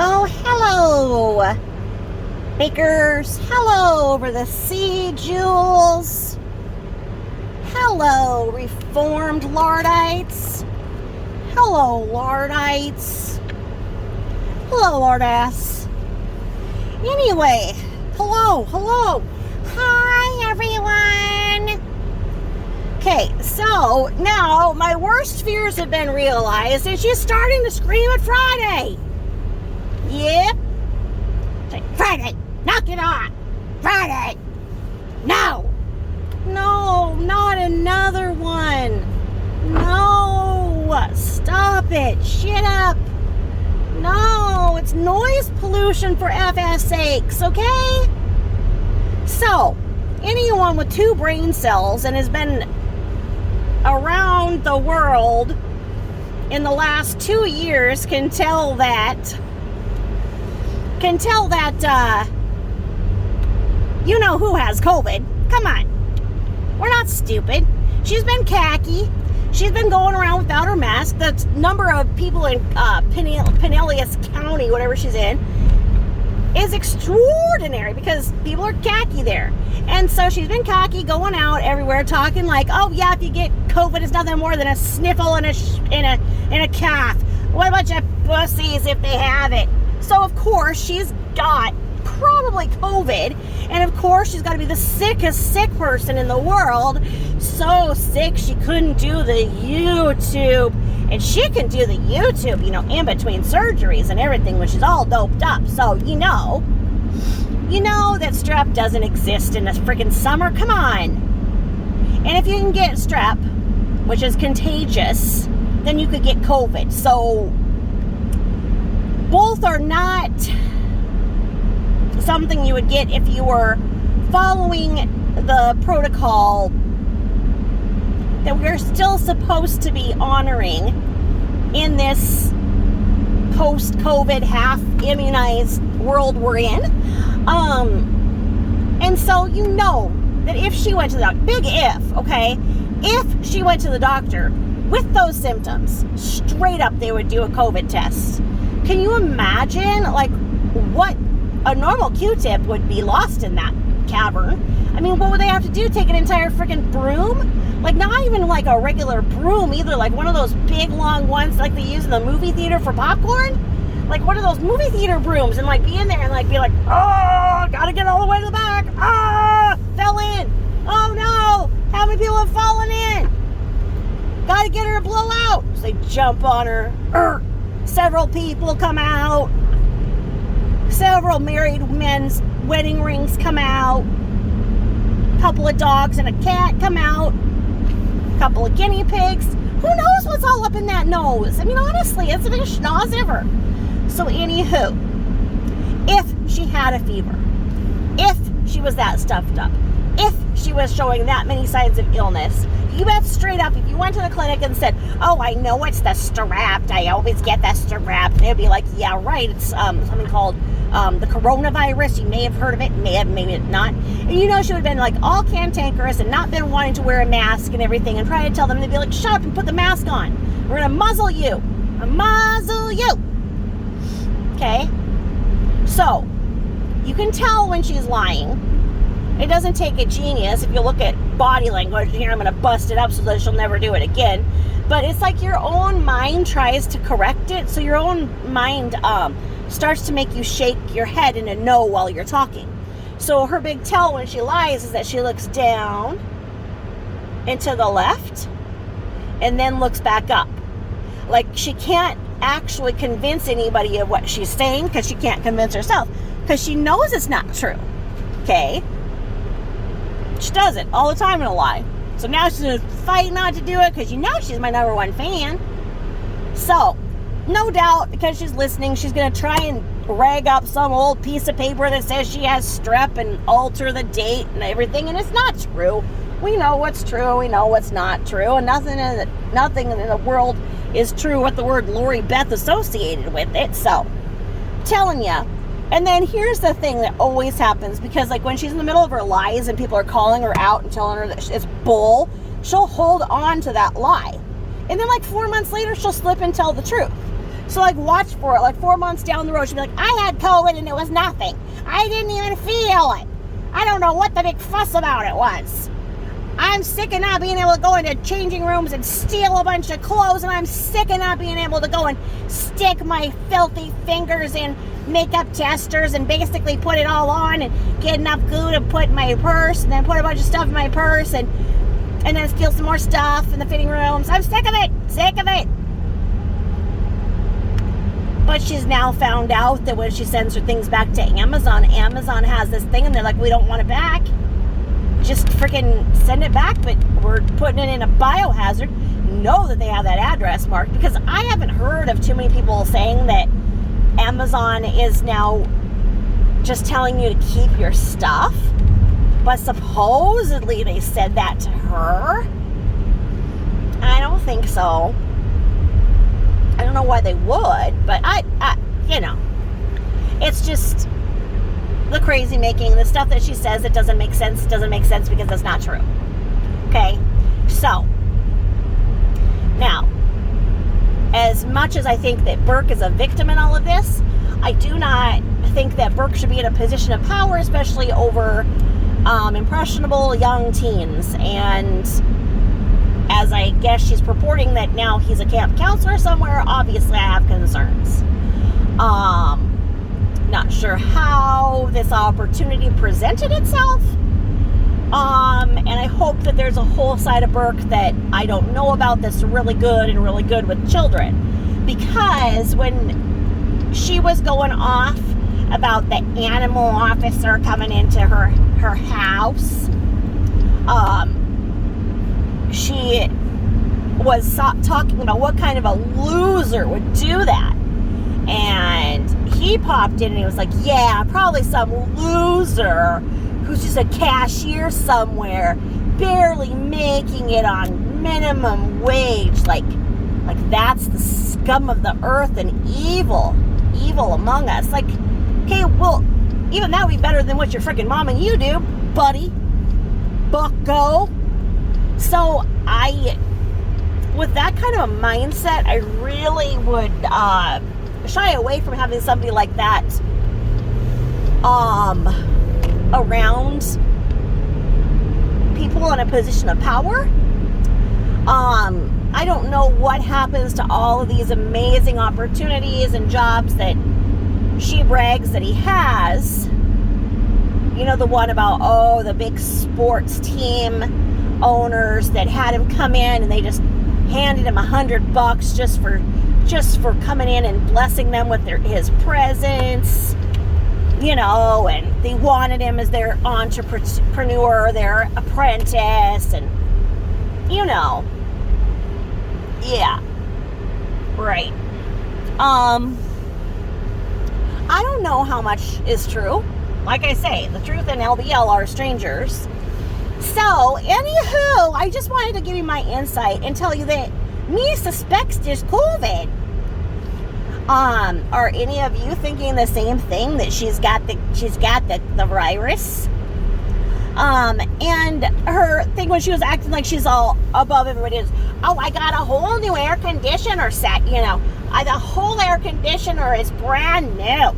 Oh, hello, bakers. Hello, over the sea, Jules. Hello, reformed Lardites. Hello, Lardites. Hello, Lardass. Anyway, hello. Hi, everyone. Okay, so now my worst fears have been realized, and she's starting to scream at Friday. Yep. Friday, knock it off. Friday. No, not another one. No, stop it. Shut up. No, it's noise pollution for FS sakes, okay? So, anyone with 2 brain cells and has been around the world in the last 2 years can tell that you know who has COVID. Come on. We're not stupid. She's been khaki. She's been going around without her mask. The number of people in Pinellas County, whatever she's in, is extraordinary because people are khaki there. And so she's been khaki, going out everywhere, talking like, oh yeah, if you get COVID, it's nothing more than a sniffle and a cough. What a bunch of pussies if they have it. So of course she's got probably COVID, and of course she's got to be the sickest sick person in the world. So sick she couldn't do the YouTube, and she can do the YouTube, in between surgeries and everything, which is all doped up. So you know that strep doesn't exist in the freaking summer. Come on. And if you can get strep, which is contagious, then you could get COVID. So both are not something you would get if you were following the protocol that we're still supposed to be honoring in this post-COVID half-immunized world we're in. And so you know that if she went to the doctor, big if, okay? If she went to the doctor with those symptoms, straight up they would do a COVID test. Can you imagine, what a normal Q-tip would be lost in that cavern? I mean, what would they have to do? Take an entire freaking broom? Not even a regular broom either, one of those big long ones like they use in the movie theater for popcorn? One of those movie theater brooms, and be in there and be like, oh, gotta get all the way to the back. Ah, fell in. Oh no, how many people have fallen in? Gotta get her to blow out. So they jump on her. Several people come out. Several married men's wedding rings come out. A couple of dogs and a cat come out. A couple of guinea pigs. Who knows what's all up in that nose? I mean, honestly, it's the biggest schnoz ever. So anywho, if she had a fever, if she was that stuffed up, if she was showing that many signs of illness, you bet straight up, if you went to the clinic and said, oh, I know it's the strep, I always get the strep, they'd be like, yeah, right, it's something called the coronavirus. You may have heard of it, may have, maybe not. And she would have been all cantankerous and not been wanting to wear a mask and everything, and try to tell them, they'd be like, shut up and put the mask on. We're gonna muzzle you. Muzzle you. Okay? So, you can tell when she's lying. It doesn't take a genius. If you look at body language, here I'm going to bust it up so that she'll never do it again. But it's like your own mind tries to correct it. So your own mind starts to make you shake your head in a no while you're talking. So her big tell when she lies is that she looks down and to the left and then looks back up. She can't actually convince anybody of what she's saying because she can't convince herself because she knows it's not true. Okay? She does it all the time in a lie. So now she's going to fight not to do it because she's my number one fan. So, no doubt, because she's listening, she's going to try and rag up some old piece of paper that says she has strep and alter the date and everything, and it's not true. We know what's true, we know what's not true, and nothing in the world is true with the word Lori Beth associated with it. So, I'm telling you. And then here's the thing that always happens, because when she's in the middle of her lies and people are calling her out and telling her that it's bull, she'll hold on to that lie. And then 4 months later, she'll slip and tell the truth. So, like, watch for it. Like, 4 months down the road, she'll be like, I had COVID and it was nothing. I didn't even feel it. I don't know what the big fuss about it was. I'm sick of not being able to go into changing rooms and steal a bunch of clothes, and I'm sick of not being able to go and stick my filthy fingers in makeup testers and basically put it all on and get enough glue to put in my purse and then put a bunch of stuff in my purse and then steal some more stuff in the fitting rooms. I'm sick of it. Sick of it. But she's now found out that when she sends her things back to Amazon, Amazon has this thing and they're like, we don't want it back. Just freaking send it back, but we're putting it in a biohazard. Know that they have that address marked, because I haven't heard of too many people saying that Amazon is now just telling you to keep your stuff. But supposedly they said that to her. I don't think so. I don't know why they would, but I it's just the crazy making, the stuff that she says that doesn't make sense because that's not true. Okay? So, now, as much as I think that Burke is a victim in all of this, I do not think that Burke should be in a position of power, especially over impressionable young teens. And as I guess she's purporting that now he's a camp counselor somewhere, obviously I have concerns. Not sure how this opportunity presented itself. And I hope that there's a whole side of Burke that I don't know about that's really good with children. Because when she was going off about the animal officer coming into her house, she was talking about what kind of a loser would do that. And he popped in and he was like, yeah, probably some loser who's just a cashier somewhere, barely making it on minimum wage. Like that's the scum of the earth and evil among us. Like, okay, well, even that would be better than what your freaking mom and you do, buddy, bucko. So with that kind of a mindset, I really would shy away from having somebody like that around people in a position of power. I don't know what happens to all of these amazing opportunities and jobs that she brags that he has. You know, the one about, the big sports team owners that had him come in and they just handed him $100 just for coming in and blessing them with his presence, and they wanted him as their entrepreneur, their apprentice, and yeah, right. I don't know how much is true. Like I say, the truth and LBL are strangers. So, anywho, I just wanted to give you my insight and tell you that me suspects there's COVID. Are any of you thinking the same thing, that she's got the virus? And her thing when she was acting like she's all above everybody is, I got a whole new air conditioner set, the whole air conditioner is brand new.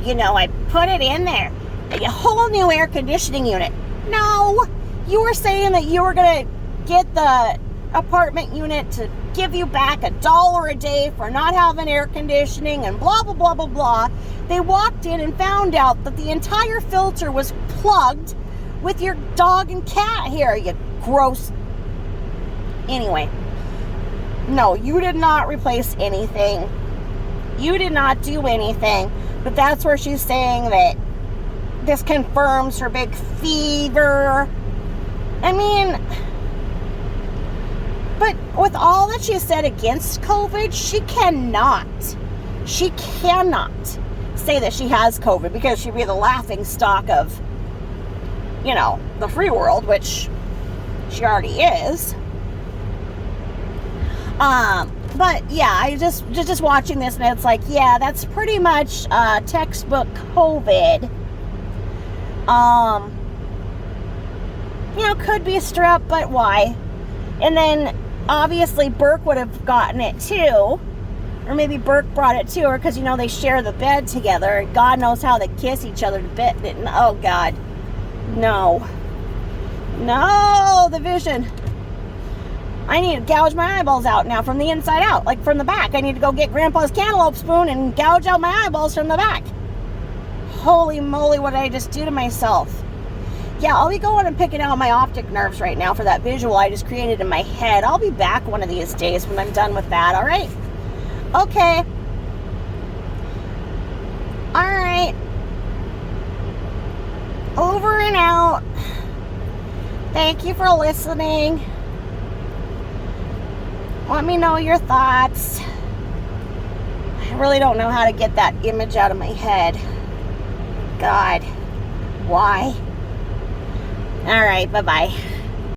I put it in there. A whole new air conditioning unit. No, you were saying that you were going to get the apartment unit to give you back $1 a day for not having air conditioning and blah, blah, blah, blah, blah. They walked in and found out that the entire filter was plugged with your dog and cat hair, you gross. Anyway, no, you did not replace anything. You did not do anything. But that's where she's saying that this confirms her big fever. I mean, but with all that she said against COVID, she cannot say that she has COVID, because she'd be the laughing stock of, the free world, which she already is. But yeah, I just watching this, and it's like, yeah, that's pretty much textbook COVID. Could be strep, but why? And then obviously Burke would have gotten it too. Or maybe Burke brought it to her because, you know, they share the bed together. And God knows how they kiss each other to bed. Oh, God. No. No, the vision. I need to gouge my eyeballs out now from the inside out, like from the back. I need to go get Grandpa's cantaloupe spoon and gouge out my eyeballs from the back. Holy moly, what did I just do to myself? Yeah, I'll be going and picking out my optic nerves right now for that visual I just created in my head. I'll be back one of these days when I'm done with that, all right? Okay. All right. Over and out. Thank you for listening. Let me know your thoughts. I really don't know how to get that image out of my head. God, why? All right, bye-bye.